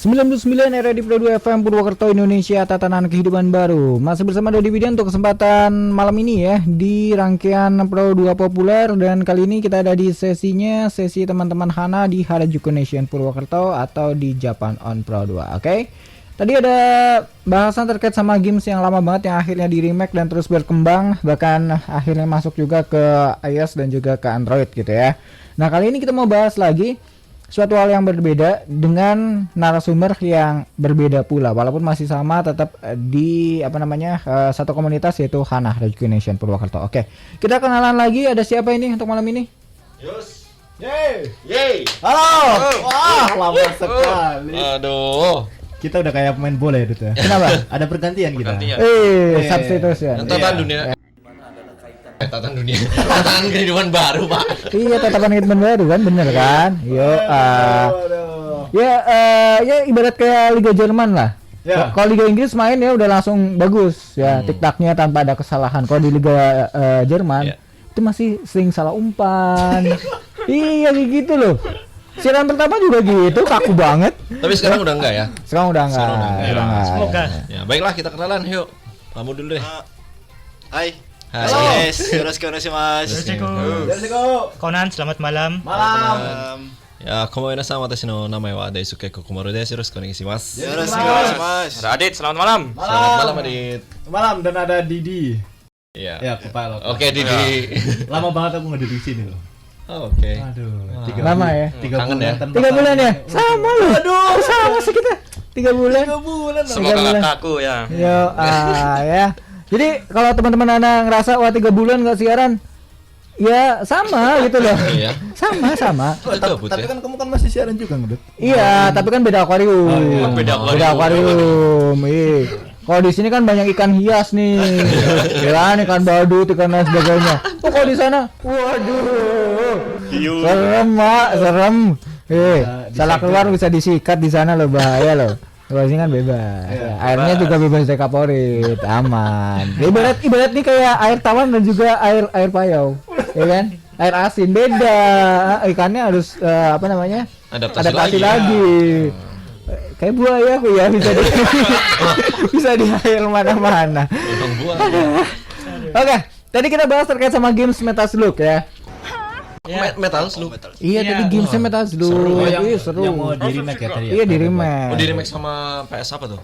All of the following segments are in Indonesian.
99 era di Pro 2 FM Purwokerto Indonesia, tatanan kehidupan baru. Masih bersama Dodi Widian untuk kesempatan malam ini ya di rangkaian Pro 2 populer, dan kali ini kita ada di sesi teman-teman Hana di Harajuku Nation Purwokerto atau di Japan on Pro 2. Oke. Tadi ada bahasan terkait sama games yang lama banget yang akhirnya di remake dan terus berkembang, bahkan akhirnya masuk juga ke iOS dan juga ke Android gitu ya. Nah, kali ini kita mau bahas lagi suatu hal yang berbeda dengan narasumber yang berbeda pula, walaupun masih sama, tetap di satu komunitas, yaitu Hana Harajuku Nation Purwokerto. Oke, kita kenalan lagi. Ada siapa ini untuk malam ini? Yus. Yeay. Halo. Wah, lama sekali. Aduh. Kita udah kayak pemain bola ya, Dut ya. Kenapa? Ada pergantian kita. Substitution. Tatanan dunia. Tatanan dunia. Tatanan kehidupan baru, Pak. Iya, tatapan kehidupan baru kan, bener kan? Ya ibarat kayak Liga Jerman lah. Ya. Kalau Liga Inggris main ya udah langsung bagus ya, tik-taknya tanpa ada kesalahan. Kalau di Liga Jerman itu masih sering salah umpan. Iya kayak gitu loh. Siaran pertama juga gitu, kaku banget. Tapi sekarang udah enggak ya? Sekarang udah enggak. Semoga. Ya, baiklah kita kenalan, yuk. Kamu dulu deh. Hai. Hai. Halo. Yoroshiku onegaishimasu. Conan, selamat malam. Malam. Ya, komominasan, watashi no namae wa Daisuke Kokomaru desu. Yoroshiku onegaishimasu. Yoroshiku onegaishimasu. Ada Adit, selamat malam. Selamat malam, Adit. Malam, dan ada Didi. Iya. Ya, kepala. Oke, Didi. Lama banget aku nggak di sini loh. Oh, oke. Aduh, Lama ya? 3 Kangen bulan ya? tanpa 3 bulan ya? kamu. Sama loh. Aduh, Sama sih kita. 3 bulan. 3 bulan. Semoga bulan. kakakku ya. Yo, ya. Jadi kalau teman-teman Anda ngerasa wah 3 bulan nggak siaran, ya sama gitu loh. Iya. Sama. Tapi kan kamu kan masih siaran juga, Ngedut. Iya, tapi kan beda akuarium. Oh, iya. Beda akuarium. Iya. Kalau di sini kan banyak ikan hias nih. Ya, ikan badut, ikan lain sebagainya. Oh, kalau di sana, waduh. Serem, Mak, serem. Salah keluar bisa disikat di sana loh, bahaya loh. Kalau sini kan bebas. Ya, airnya juga bebas dari kaporit, aman. Ibarat nih kayak air tawar dan juga air payau. Ya kan? Air asin beda. Ikannya harus adaptasi lagi. Kayak buaya aku ya, bisa di air mana-mana. Oke, tadi kita bahas terkait sama games Metal Slug ya. Metal Slug. Iya, tadi gamesnya Metal Slug. Iya, seru. Yang mau di remake ya tadi ya? Iya, di remake. Oh, di remake sama PS apa tuh?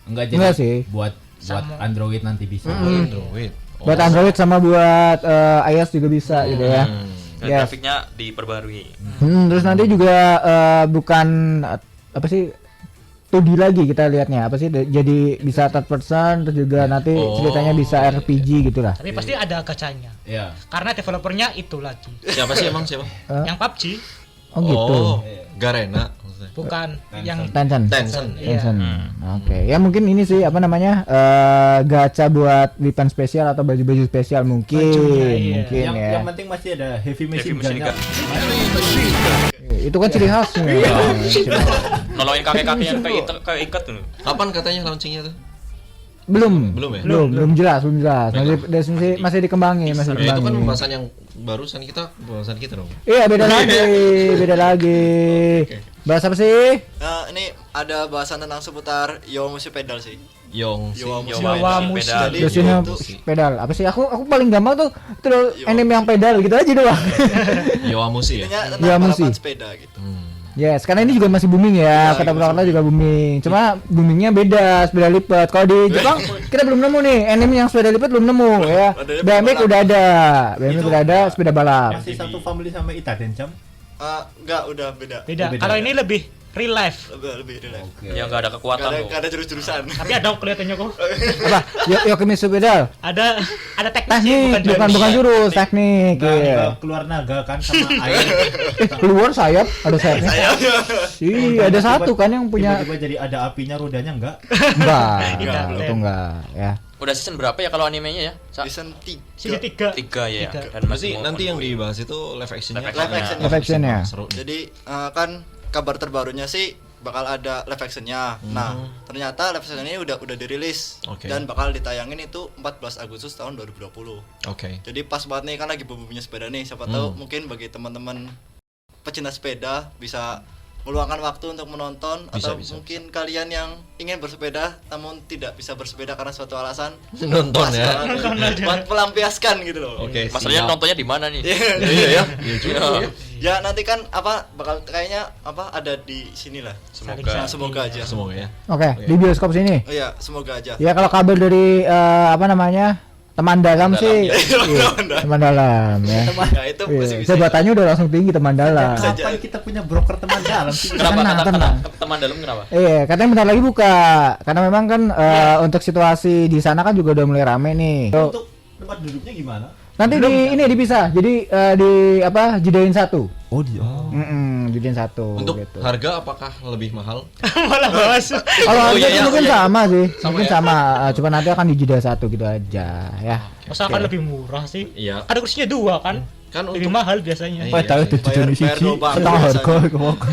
Enggak sih. Buat Android nanti bisa. Android. Buat Android sama buat iOS juga bisa gitu ya. Dan Yes. grafiknya diperbarui. Terus nanti juga bukan apa sih 2D lagi kita lihatnya, apa sih, jadi bisa third person, terus juga nanti ceritanya bisa RPG gitu lah. Tapi pasti ada gacanya. Iya. Karena developernya itu lagi. Siapa sih emang siapa? Yang PUBG Oh gitu. Garena maksudnya. bukan yang Tencent. Iya. Oke, ya mungkin ini sih gacha buat weapon spesial atau baju-baju spesial mungkin, Bajunya, iya. mungkin ya. Yang penting masih ada heavy machine machine gun. Itu kan ciri khasnya. nolongin kakek-kakek yang keikat tuh. Kapan katanya launchingnya tuh? Belum ya? belum jelas. Masih dikembangin, Ya, itu kan pembahasan yang barusan pembahasan kita dong. Iya, beda lagi. Bahas apa sih? Ini ada bahasan tentang seputar Yowamushi pedal sih. Yowamushi. Jadi Biasanya itu pedal. Apa sih? Aku paling gampang tuh itu loh, anime yang pedal gitu aja doang. Yowamushi ya. intinya tentang Yowamushi. balapan sepeda gitu. Yes, karena ini juga masih booming ya. Kota Purwokerto juga booming. Cuma boomingnya beda, sepeda lipat. Kalau di Jepang kita belum nemu nih anime yang sepeda lipat, belum nemu ya. BMX udah ada. Sepeda balap. Masih satu family sama Itaden Jam. Enggak, udah beda. beda. Beda Kalau ya? ini lebih real life. Lebih relax. Yang enggak ada kekuatan loh. Enggak ada jurus-jurusan. Tapi ada kelihatannya kok. Apa? Yokomitsu pedal. Ada teknisnya, Teknik, bukan jurus, teknik. Iya. Keluar naga kan sama air. Keluar sayap, ada sayapnya. Iya, ada satu kan yang punya. Tiba-tiba jadi ada apinya, rodanya enggak. Enggak, Tidak. itu enggak ya. Udah season berapa ya kalau animenya ya? Season 3. Sini 3. 3 ya. Tiga. Dan Masih mau nanti yang ongoing. dibahas itu live actionnya. Live action. Live action-nya. Seru. Jadi kan kabar terbarunya sih bakal ada live actionnya. Nah, ternyata live action ini udah dirilis Oke. dan bakal ditayangin itu 14 Agustus tahun 2020. Oke. Jadi pas banget nih kan lagi boom-boomnya sepeda nih. Siapa tahu mungkin bagi teman-teman pecinta sepeda bisa meluangkan waktu untuk menonton Bisa, atau bisa, mungkin kalian yang ingin bersepeda namun tidak bisa bersepeda karena suatu alasan Nonton pas ya. banget buat melampiaskan gitu loh. Oke, Masalahnya siap. nontonnya di mana nih? Iya ya. Iya juga. ya. Ya nanti kan bakal kayaknya ada di sini lah. Semoga. Nah, semoga aja. Semoga ya. Oke, di bioskop sini. Oh iya, semoga aja. Ya kalau kabar dari apa namanya? Teman dalam sih. ya. Iya, teman dalam ya. Ya itu Iya, masih bisa. jabatannya udah langsung tinggi teman dalam. Bisa Kapan kita punya broker teman dalam sih? Kenapa Tenang, tenang. teman dalam kenapa? Iya, katanya bentar lagi buka. Karena memang kan untuk situasi di sana kan juga udah mulai rame nih. Untuk tempat duduknya gimana? Nanti ini dipisah. Jadi jedain satu. Oh dia. Jedain satu Untuk gitu. harga apakah lebih mahal? Malah bahas. Kalau Oh, harga iya, itu mungkin iya. sama sih. Sama Mungkin ya? sama, cuma nanti akan dijeda satu gitu aja ya. Masa akan lebih murah sih? Iya. Ada kursinya 2 kan? Kan Lebih untuk mahal biasanya. Iya. Tahu tuh Bayar- di bayar sisi. dua bang. Setengah harga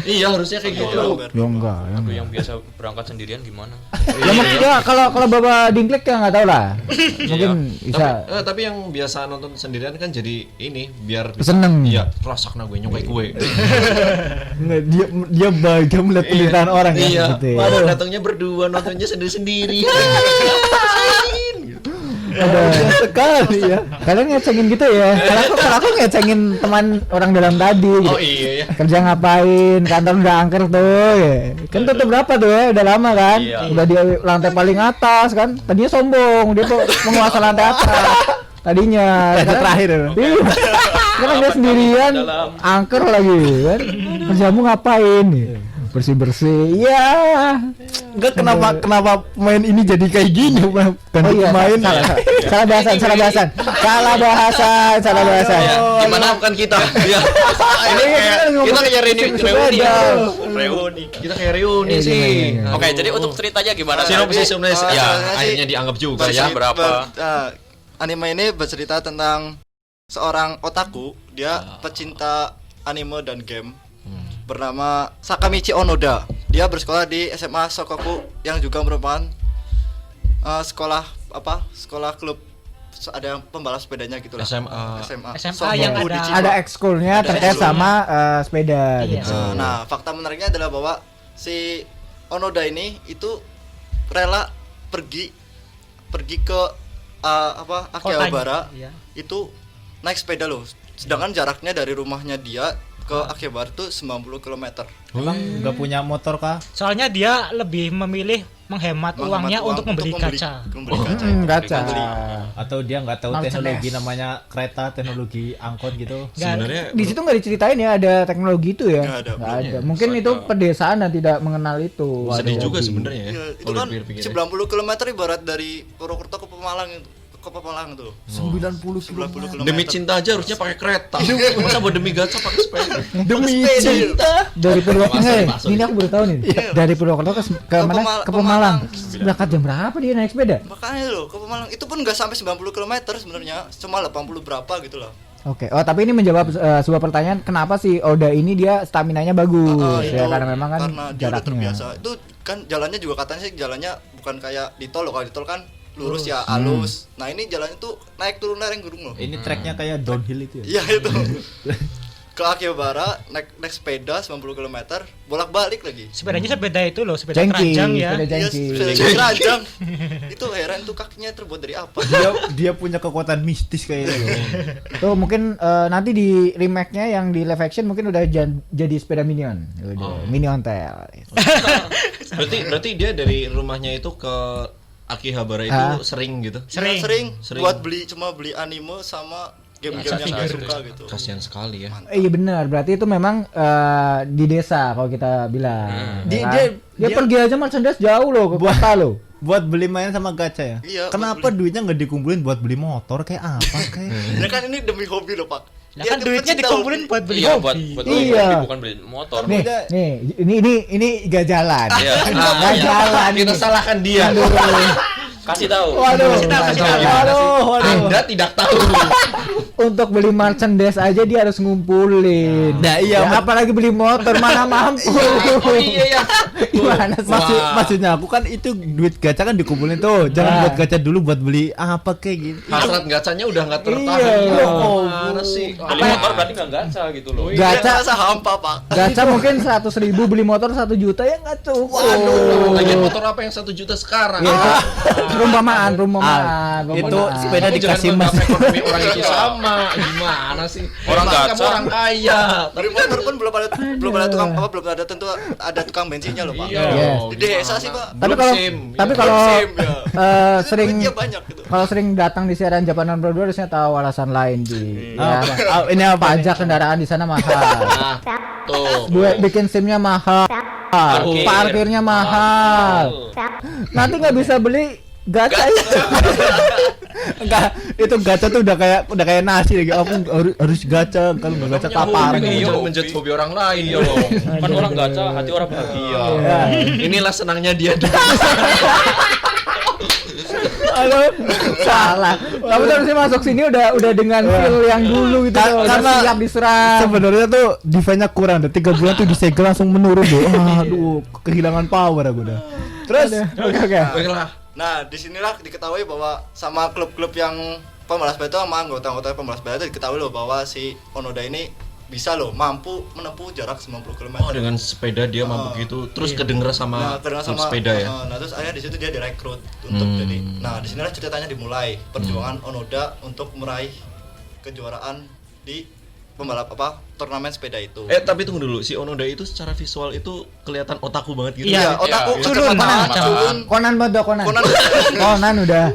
Iya, harusnya kayak gitu. Ya enggak, ya Aku enggak. yang biasa berangkat sendirian gimana? Ya mungkin ya kalau Bapak Dingklik ya nggak tahu lah. Mungkin bisa Tapi yang biasa nonton sendirian kan jadi ini biar seneng. Iya, rasakna gue nyongkai gue. Nggak, dia bahagia melihat penderitaan orang ya Iya. gitu ya. Waduh, datangnya berdua, nontonnya sendiri-sendiri. Ada sekali ya. Kalian ngecengin gitu ya. Kalau aku ngecengin teman orang dalam tadi gitu. Oh iya ya. Kerja ngapain? Kantor udah angker tuh ya. Kan tutup berapa tuh ya? Udah lama kan? Iya. Udah di lantai paling atas kan. Tadinya sombong, dia tuh menguasai lantai atas. Tadinya terakhir. Iya. Sekarang dia sendirian angker lagi kan. Kerjamu ngapain nih? Bersih-bersih. Iya. Enggak kenapa pemain ini jadi kayak gini bukan Oh iya, salah bahasan. Ya, gimana bukan kita? Iya. Ini kita kayak reuni. Reuni. Kita kayak reuni Iya, sih. gimana? Oke, jadi untuk ceritanya gimana? Sinopsis Jadi, ya, sebenarnya akhirnya sih dianggap juga ya. berapa? Anime ini bercerita tentang seorang otaku, dia pecinta anime dan game. Bernama Sakamichi Onoda. Dia bersekolah di SMA Sokoku yang juga merupakan sekolah klub ada yang pembalap sepedanya gitu lah. SMA. SMA SMA yang Sokoku ada- di Chiba. Ada ekskulnya Ada terkait ekskulnya. sama sepeda Iya. gitu. Nah, fakta menariknya adalah bahwa si Onoda ini itu rela pergi ke Akihabara Iya. itu naik sepeda loh. Sedangkan jaraknya dari rumahnya dia ke Akihabara itu 90 km. Emang nggak punya motor kah? Soalnya dia lebih memilih menghemat uangnya untuk membeli kaca. Membeli kaca. Gacha. Membeli. Atau dia nggak tahu Merchandise. teknologi namanya kereta, teknologi angkot gitu? Sebenarnya Di situ nggak diceritain ya ada teknologi itu ya. Nggak ada, Nggak belum. ada. Mungkin itu pedesaan dan tidak mengenal itu. sedih Ada juga hobi. sebenarnya ya. Iya, itu Kalau kan dipikir-pikir. 90 km ibarat dari Purwokerto ke Pemalang tuh. 90 90 km. Demi cinta aja harusnya pakai kereta. Masa buat demi gacha pakai sepeda? Demi cinta. Dari Purwokerto. Masuk. Ini aku baru tahu nih. Dari Purwokerto ke mana? Ke Pemalang. Berangkat jam berapa dia naik sepeda? Makanya loh, ke Pemalang itu pun nggak sampai 90 km sebenarnya, cuma 80 berapa gitu loh. Oke. Oh, tapi ini menjawab sebuah pertanyaan, kenapa sih Oda ini dia staminanya bagus ya, karena memang kan karena dia udah jaraknya. terbiasa. Itu kan jalannya juga katanya sih jalannya bukan kayak di tol loh. Kalau di tol kan lurus ya halus. Nah, ini jalannya tuh naik turun lereng gunung loh. Ini tracknya kayak downhill itu ya? Iya itu. Ke Akihabara naik sepeda 90 km, bolak-balik lagi. Sepedanya sepeda itu loh, sepeda Jengki, keranjang ya. sepeda Iya, jengki. sepeda keranjang. Itu heran tuh kakinya terbuat dari apa? Dia punya kekuatan mistis kayaknya loh. Tuh mungkin nanti di remake-nya yang di live action mungkin udah jadi sepeda minion. Udah, Minion Tail. Berarti dia dari rumahnya itu ke Akihabara itu sering gitu. Sering Sering. buat beli anime sama game-game yang gak suka gitu. Kasihan sekali ya. Iya benar, berarti itu memang di desa kalau kita bilang. Dia- Ya kan? dia- dia dia- pergi aja merchandise jauh loh ke kota loh. Buat beli main sama gacha ya? Iya, Kenapa duitnya nggak dikumpulin buat beli motor kayak apa kayak? Ya kan ini demi hobi loh, Pak. Lah kan duitnya dikumpulin buat beli Iya, hobi. buat Iya. hobi, bukan beli motor. Nih, ini gak jalan. Iya. Gak jalan. Kita salahkan dia. Kasih tahu. Waduh. Kasih tahu. Waduh. Anda tidak tahu. untuk beli merchandise aja dia harus ngumpulin. Nah, iya, Ya, apalagi beli motor mana mampu. Oh iya ya. Gimana sih? Maksudnya aku kan itu duit gacha kan dikumpulin tuh. Jangan Nah. buat gacha dulu buat beli apa kayak gitu. Hasrat gacanya udah nggak tertahan. Iya. Mana sih? Beli motor berarti nggak gacha gitu loh. Gacha. Dia merasa hampa, Pak. Gacha mungkin 100.000, beli motor 1 juta ya nggak cukup. Lagian motor apa yang 1 juta sekarang? Ya, itu perumpamaan. Itu sepeda Kamu dikasih jangan mas. menganggap ekonomi orang itu sama. Gimana sih? Orang Emang gacha. kamu orang kaya. Dari motor pun belum ada tukang apa, belum ada tentu ada tukang bensinnya loh, Pak. Iya. Yes. Di desa sih, Pak. Tapi kalau SIM, tapi iya. kalau SIM, ya. sering Duitnya banyak gitu. kalau sering datang di siaran Japanan Pro 2 harusnya tahu alasan lain di ya, Ini apa? pajak kendaraan di sana mahal. Nah, tuh. Buat bikin SIM-nya mahal. Parkir. Parkirnya mahal. Nanti nggak bisa beli gacha itu. Enggak, itu gacha tuh udah kayak nasi lagi. Aku harus gacha, kalau nggak gacha kapar. Kamu jangan menjudge hobi orang lain ya loh. Kan orang gacha, hati orang bahagia. Ya. Inilah senangnya dia. Halo, salah. Kamu tuh harusnya masuk sini udah dengan feel yang dulu gitu loh. Udah Karena siap diserang. sebenarnya tuh defense-nya kurang. Udah 3 bulan tuh disegel langsung menurun tuh. Aduh, kehilangan power aku udah. Terus Oke. Baiklah. Nah, disinilah diketahui bahwa sama klub-klub yang pembalas batu sama anggota-anggota pembalas batu diketahui loh bahwa si Onoda ini bisa loh mampu menempuh jarak 90 km. Oh, dengan sepeda dia mampu gitu. Terus kedenger sama karena klub sepeda ya. nah terus akhirnya di situ dia direkrut untuk jadi. Nah, disinilah ceritanya dimulai perjuangan Onoda untuk meraih kejuaraan di pembalap turnamen sepeda itu. Tapi tunggu dulu, si Onoda itu secara visual itu kelihatan otaku banget gitu. Iya. otakku Iya, culun, kacamata Conan. culun. Conan bodoh Conan. Conan. Conan udah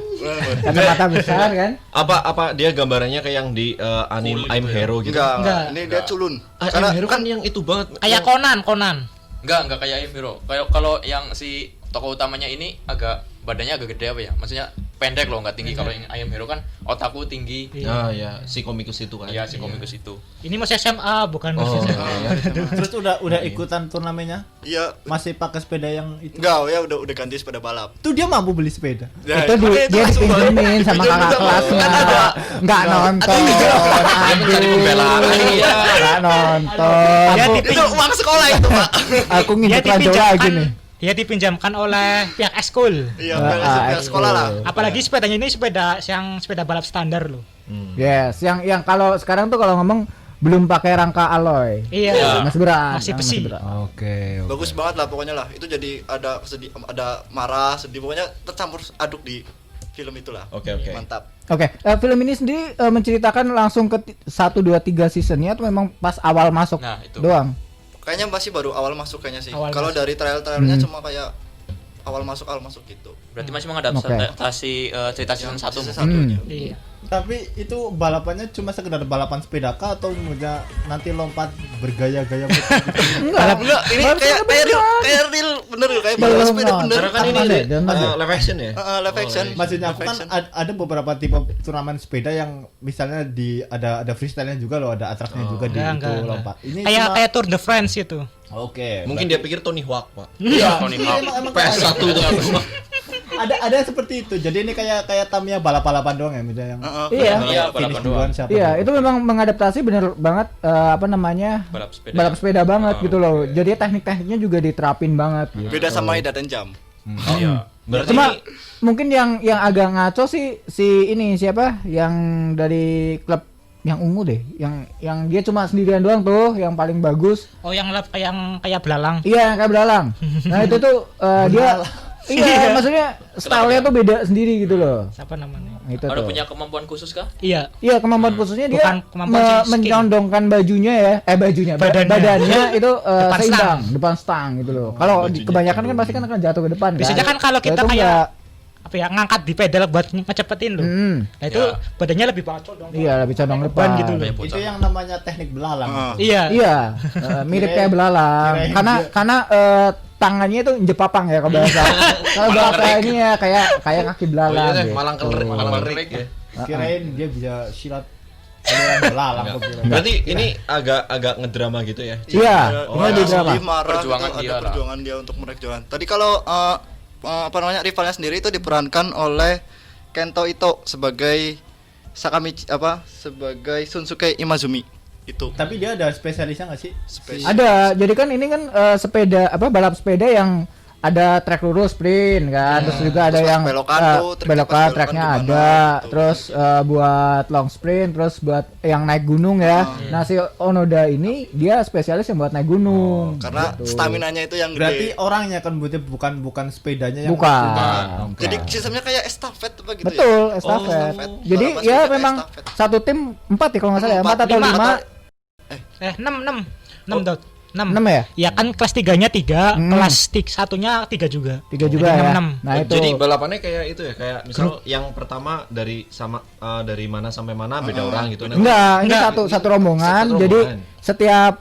kacamata besar kan. Apa dia gambarannya kayak yang di anime I'm Hero gitu. Enggak, ini dia culun. I'm Hero kan yang itu banget. Kayak Conan. Enggak kayak Hero. Kayak kalau yang si tokoh utamanya ini agak badannya agak gede apa ya? Maksudnya pendek loh, nggak tinggi. Kalau yang I Am Hero kan otakku tinggi. Ah ya, si komikus itu kan. Iya, si komikus itu. Ini masih SMA bukan masih Oh, SMA. iya. terus udah ikutan turnamennya? Iya. Masih pakai sepeda yang itu? Enggak, ya udah ganti sepeda balap. Tuh dia mampu beli sepeda. Ya, Itu makanya dia langsung dipinjemin sama pinjemin kakak kelasnya. kan ada. Nggak nonton. Dia mencari pembelaan. Iya. Nggak nonton. Dia Itu uang sekolah itu, Pak. Aku Dia ngintip radio lagi nih. dia dipinjamkan oleh pihak eskul. Iya, pihak sekolah lah. Apalagi sepedanya ini sepeda balap standar loh. Yes, yang kalau sekarang tuh kalau ngomong belum pakai rangka alloy. Iya. Masih berat. Masih besi. berat. Oke. Bagus banget lah pokoknya lah. Itu jadi ada sedih, ada marah, sedih, pokoknya tercampur aduk di film itulah. Oke. Mantap. Oke, film ini sendiri menceritakan langsung ke 1 2 3 seasonnya atau memang pas awal masuk Nah, itu. doang? Kayaknya masih baru awal masuk kayaknya sih. Awal Kalau masuk. dari trailer-trailernya cuma kayak awal masuk gitu. Berarti masih mengadaptasi cerita season 1. Sisa satunya. Iya. Tapi itu balapannya cuma sekedar balapan sepeda kah atau udah nanti lompat bergaya-gaya gitu? Enggak. Ini kayak real bener loh, kayak Belum balap sepeda nonton. bener. Karena kan ini Jangan deh. live action ya. Live action. Maksudnya aku kan ada beberapa tipe turnamen sepeda yang misalnya ada freestyle-nya juga loh, ada atraksinya juga di Enggak, itu enggak. lompat. Ini Kayak Tour de France itu. Oke. Mungkin dia pikir Tony Hawk, Pak. Iya, Tony iya, Hawk. emang PS1 tuh. ada seperti itu. Jadi ini kayak Tamiya balap-balapan doang ya, misalnya yang Iya. Iya, finish balapan duluan doang. siapa. Iya, dulu. itu memang mengadaptasi bener banget apa namanya? Balap sepeda. banget Oh, gitu loh. Jadi teknik-tekniknya juga diterapin banget gitu. Beda sama Hidden Jam. Iya. Berarti Cuma ini mungkin yang agak ngaco sih si ini siapa yang dari klub yang ungu deh, yang dia cuma sendirian doang tuh, yang paling bagus. Oh, yang kayak belalang. Iya, kayak belalang. Nah, itu tuh dia iya, maksudnya style-nya tuh beda sendiri gitu loh. Siapa namanya? Itu Ada tuh. punya kemampuan khusus kah? Iya. Iya, kemampuan khususnya dia Bukan kemampuan sih, skill. mencondongkan bajunya ya, badannya itu Depan seimbang, stang. depan stang gitu loh. Kalau kebanyakan kan pasti kan akan jatuh ke depan kan. Biasanya kan kalau kita Itu kayak enggak. apa ya, ngangkat di pedal buat ngecepetin loh. Nah, itu Ya. badannya lebih bacot dong. Iya, lebih condong depan Depan gitu loh. Kayak Itu bocah. yang namanya teknik belalang. Iya. Iya, mirip kayak belalang. kirain Karena tangannya itu jepapang ya kalau bahasa. Kalau bahasa ini ya kayak kaki belalang. oh, iya, gitu. malang kerik ya. Kirain dia bisa silat aliran belalang kok kira. Berarti ini agak ngedrama gitu ya. Iya, ini lebih drama. Sedih, marah, Perjuangan gitu, dia ada lah. perjuangan dia untuk meraih kejuaraan. Tadi kalau apa namanya rivalnya sendiri itu diperankan oleh Kento Ito sebagai Sakamichi sebagai Shunsuke Imazumi itu. Tapi dia ada spesialisnya nggak sih? Ada. Jadi kan ini kan sepeda balap sepeda yang ada trek lurus sprint kan, terus juga ada Terus yang belokan tuh, treknya pas belokan belokan treknya gimana ada, gitu. terus buat long sprint, terus buat yang naik gunung ya. Nah si Onoda ini dia spesialis yang buat naik gunung. Karena gitu. staminanya itu yang Berarti gede. orangnya kan bukan sepedanya yang Bukan. Bukan. Jadi sistemnya kayak estafet apa gitu Betul, ya. estafet. estafet. Jadi Balapan ya sepeda memang estafet. satu tim 4 ya kalau nggak salah ya, 4 atau 5. 6 dot. 6. 6 ya? Ya kan kelas 3-nya 3, Hmm. kelas 1-nya 3 juga. 3 juga Jadi ya. 6. Nah Oh, itu. jadi balapannya kayak itu ya, kayak misal yang pertama dari dari mana sampai mana beda orang gitu. Nah, Enggak, ini Enggak. satu rombongan. Satu Jadi rombongan. setiap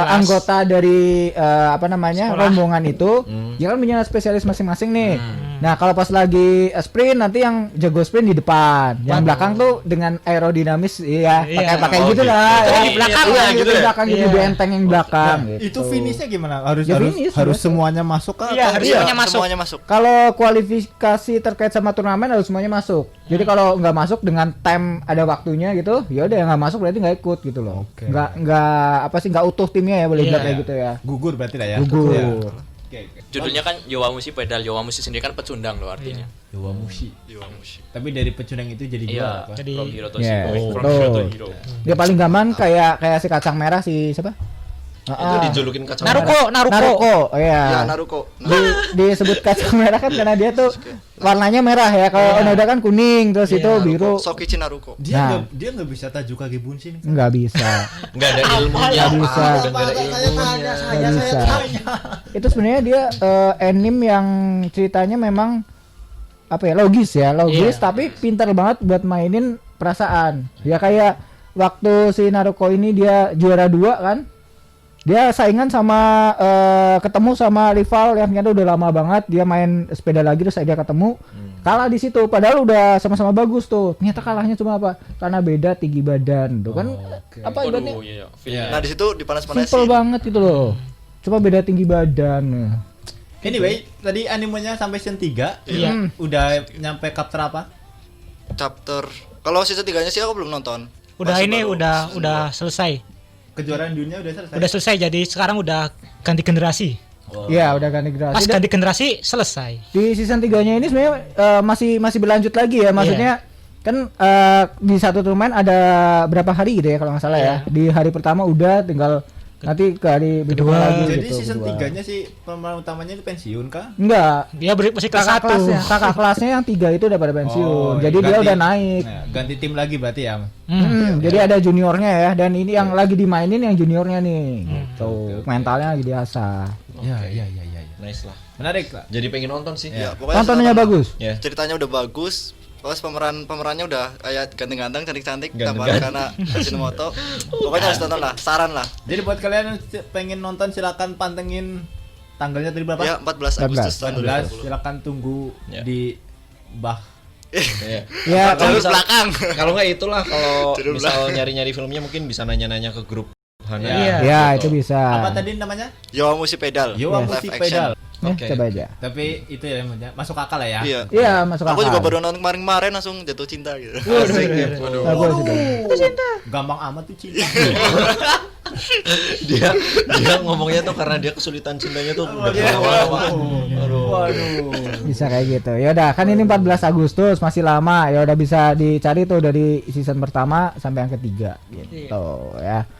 anggota dari Sekolah. rombongan itu dia kan punya spesialis masing-masing nih. Nah, kalau pas lagi sprint nanti yang jago sprint di depan, yang belakang tuh dengan aerodinamis ya, Iya. pakai Oh, gitu gitu. lah. Jadi Ya, di belakang iya, lah gitu gitu di ya? belakang gitu Iya. benteng yang belakang gitu. Itu finishnya gimana? Harus Ya, harus finish, harus biasa. semuanya masuk kah? Iya, atau- harus Iya, semuanya masuk. semuanya masuk. Kalau kualifikasi terkait sama turnamen harus semuanya masuk. Jadi kalau nggak masuk dengan time ada waktunya gitu, ya udah yang nggak masuk berarti nggak ikut gitu loh. Oke. Nggak utuh timnya ya boleh Iya. bilang kayak gitu ya. Gugur berarti lah ya. Gugur. Iya. Oke, oke. Judulnya kan Yowamushi pedal. Yowamushi sendiri kan pecundang loh artinya. Yowamushi. Iwamushi. Tapi dari pecundang itu jadi Iya, juara apa? Jadi from hero to Iya, hero. From betul. hero to hero. Dia paling gampang kayak si kacang merah si siapa? itu dijulukin kacang Naruko, Naruko. Naruko, Ya, iya. Naruko. Disebut kacang merah kan karena dia tuh warnanya merah ya. Kalau Onoda kan kuning, terus itu biru. Sokichi Naruko. Nah. Dia nggak bisa Tajukage Bunshin. Nggak bisa. Nggak ada ilmunya. Nggak bisa. Udah nggak ada ilmunya. Nggak bisa. Itu sebenarnya dia anime yang ceritanya memang apa ya, logis Iya. tapi pintar banget buat mainin perasaan. Ya kayak waktu si Naruko ini dia juara 2 kan. Dia saingan sama ketemu sama rival yang ternyata udah lama banget, dia main sepeda lagi terus dia ketemu. Kalah di situ padahal udah sama-sama bagus tuh. Ternyata kalahnya cuma apa? Karena beda tinggi badan tuh kan. Apa ibaratnya? Waduh, iya, iya. Nah, di situ dipanas-panasin. Simple banget gitu loh. Cuma beda tinggi badan. Anyway, tadi animenya sampai season 3. Iya. Udah nyampe chapter apa? Chapter. Kalau season 3-nya sih aku belum nonton. Udah Masih ini baru udah season selesai. Kejuaraan dunia udah selesai. Udah selesai, jadi sekarang udah ganti generasi. Iya, udah ganti generasi. Pas Dan ganti generasi selesai. di season 3-nya ini sebenarnya masih berlanjut lagi ya. Maksudnya kan di satu turnamen ada berapa hari gitu ya kalau nggak salah ya. Di hari pertama udah tinggal nanti ke hari Kedua. berikutnya lagi Jadi gitu. season berdua. 3-nya sih pemeran utamanya itu pensiun kah? Enggak. Dia masih kelas Kakak 1. kelasnya, kakak kelasnya yang 3 itu udah pada pensiun. Oh, Jadi dia ganti- udah naik. Nah, ganti tim lagi berarti ya. Jadi ada juniornya ya, dan ini yang lagi dimainin yang juniornya nih. Gitu. Mentalnya lagi diasah. Ya. Nice lah. Menarik lah. Jadi pengen nonton sih. Ya, pokoknya Tontonannya setelah- bagus. Ya. Ceritanya udah bagus. Terus pemerannya udah kayak ganteng-ganteng, cantik-cantik, Ganteng-ganteng. tambah karena Ajinomoto. Pokoknya harus tonton lah, saran lah. Jadi buat kalian yang pengen nonton silakan pantengin tanggalnya tadi berapa? Ya, 14 Agustus 14. 2020. Silakan tunggu Ya. di Iya. Ya, Jalur Misal- belakang. Kalau nggak itulah, kalau Jalur misal nyari-nyari filmnya mungkin bisa nanya-nanya ke grup Hana. Iya. ya itu bisa. apa tadi namanya? Yowamushi Pedal. Yowamushi Live action. Pedal. Oke. Coba aja. Tapi itu ya masuk akal lah ya. Iya. Iya, masuk Aku akal. juga baru nonton kemarin langsung jatuh cinta gitu. Asik ya. Bagus itu. Gampang amat tuh cinta. dia ngomongnya tuh karena dia kesulitan cintanya tuh udah lama-lama. Waduh. Bisa kayak gitu. Ya udah, kan ini 14 Agustus masih lama. Ya udah bisa dicari tuh dari season pertama sampai yang ketiga gitu ya.